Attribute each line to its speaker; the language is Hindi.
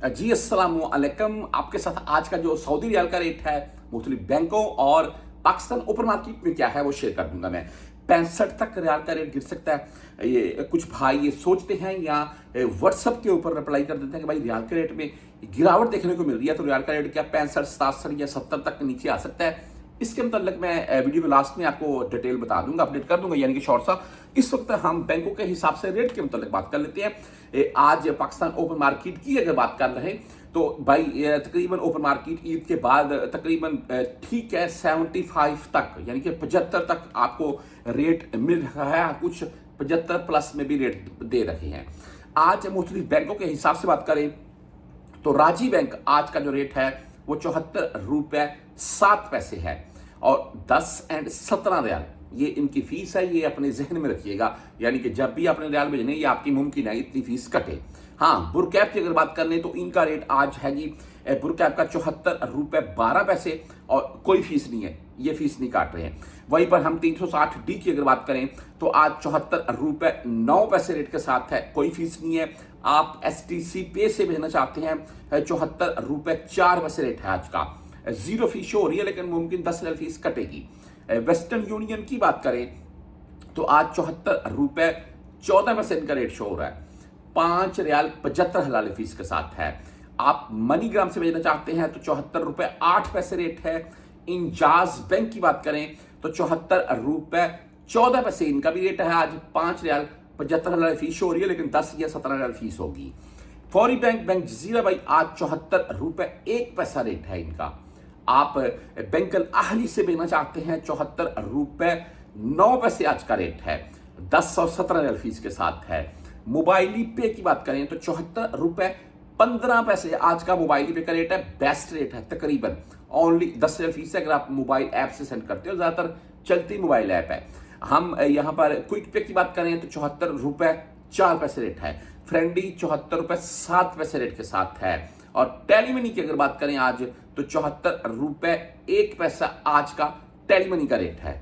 Speaker 1: जी अस्सलाम वालेकुम। आपके साथ आज का जो सऊदी रियाल का रेट है मुख्तलिफ बैंकों और पाकिस्तान ओपन मार्केट में क्या है वो शेयर कर दूंगा मैं। 65 तक रियाल का रेट गिर सकता है। ये कुछ भाई ये सोचते हैं या व्हाट्सएप के ऊपर रिप्लाई कर देते हैं कि भाई रियाल के रेट में गिरावट देखने को मिल रही है, तो रियाल का रेट क्या 65, 67 या 70 तक नीचे आ सकता है। इसके मतलब मैं वीडियो में लास्ट में आपको डिटेल बता दूंगा, अपडेट कर दूंगा, यानी कि शॉर्ट सा। इस वक्त हम बैंकों के हिसाब से रेट के मतलब बात कर लेते हैं। आज पाकिस्तान ओपन मार्केट की अगर बात कर रहे हैं तो भाई तकरीबन ओपन मार्केट ईद के बाद तकरीबन ठीक है 75 तक, यानी कि 75 तक आपको रेट मिल रहा है। कुछ 75 प्लस में भी रेट दे रहे हैं। आज मुख्तलिफ बैंकों के हिसाब से बात करें तो राजी बैंक आज का जो रेट है वो 74 रुपये 7 पैसे है और 10 एंड 17 रियाल ये इनकी फीस है। ये अपने जहन में रखिएगा, यानी कि जब भी आपने रियाल भेजने ये आपकी मुमकिन है इतनी फीस कटे। हाँ, बुरकैप की अगर बात कर लें तो इनका रेट आज है जी बुरकैप का 74 रुपये 12 पैसे और कोई फीस नहीं है, ये फीस नहीं काट रहे हैं। वहीं पर हम 360D की अगर बात करें तो आज 74 रुपये 9 पैसे रेट के साथ है, कोई फीस नहीं है। आप STC पे से भेजना चाहते हैं 74 रुपये 4 पैसे रेट है आज का, जीरो फीस शो हो रही है लेकिन मुमकिन 10 रियाल फीस कटेगी। वेस्टर्न यूनियन की बात करें तो आज 74 रुपये 14 पैसे इनका रेट शो हो रहा है, 5 रियाल 75 हलाल फीस के साथ है। आप मनीग्राम से भेजना चाहते हैं तो 74 रुपये 8 पैसे रेट है। इंजाज बैंक की बात करें तो 74 रुपये 14 पैसे इनका भी रेट है आज, 5 रियाल 75 हलाल फीस शो हो रही है लेकिन 10 या 17 रियाल फीस होगी। फौरी बैंक बैंक जजीरा भाई आज 74 रुपये 1 पैसा रेट है इनका। आप बैंक अल अहली से भेजना चाहते हैं 74 रुपये 9 पैसे आज का रेट है, 10 और 17 रियाल फीस के साथ है। मोबाइली पे की बात करें तो 74 रुपये 15 पैसे आज का मोबाइली पे का रेट है, बेस्ट रेट है तकरीबन, ओनली 10 रियाल फीस है अगर आप मोबाइल ऐप से सेंड करते हो, ज्यादातर चलती मोबाइल ऐप है। हम यहाँ पर क्विक पे की बात करें तो 74 रुपये 4 पैसे रेट है। फ्रेंडी 74 रुपये 7 पैसे रेट के साथ है। और टेलीमनी की अगर बात करें आज तो 74 रुपये 1 पैसा आज का टेलीमनी का रेट है।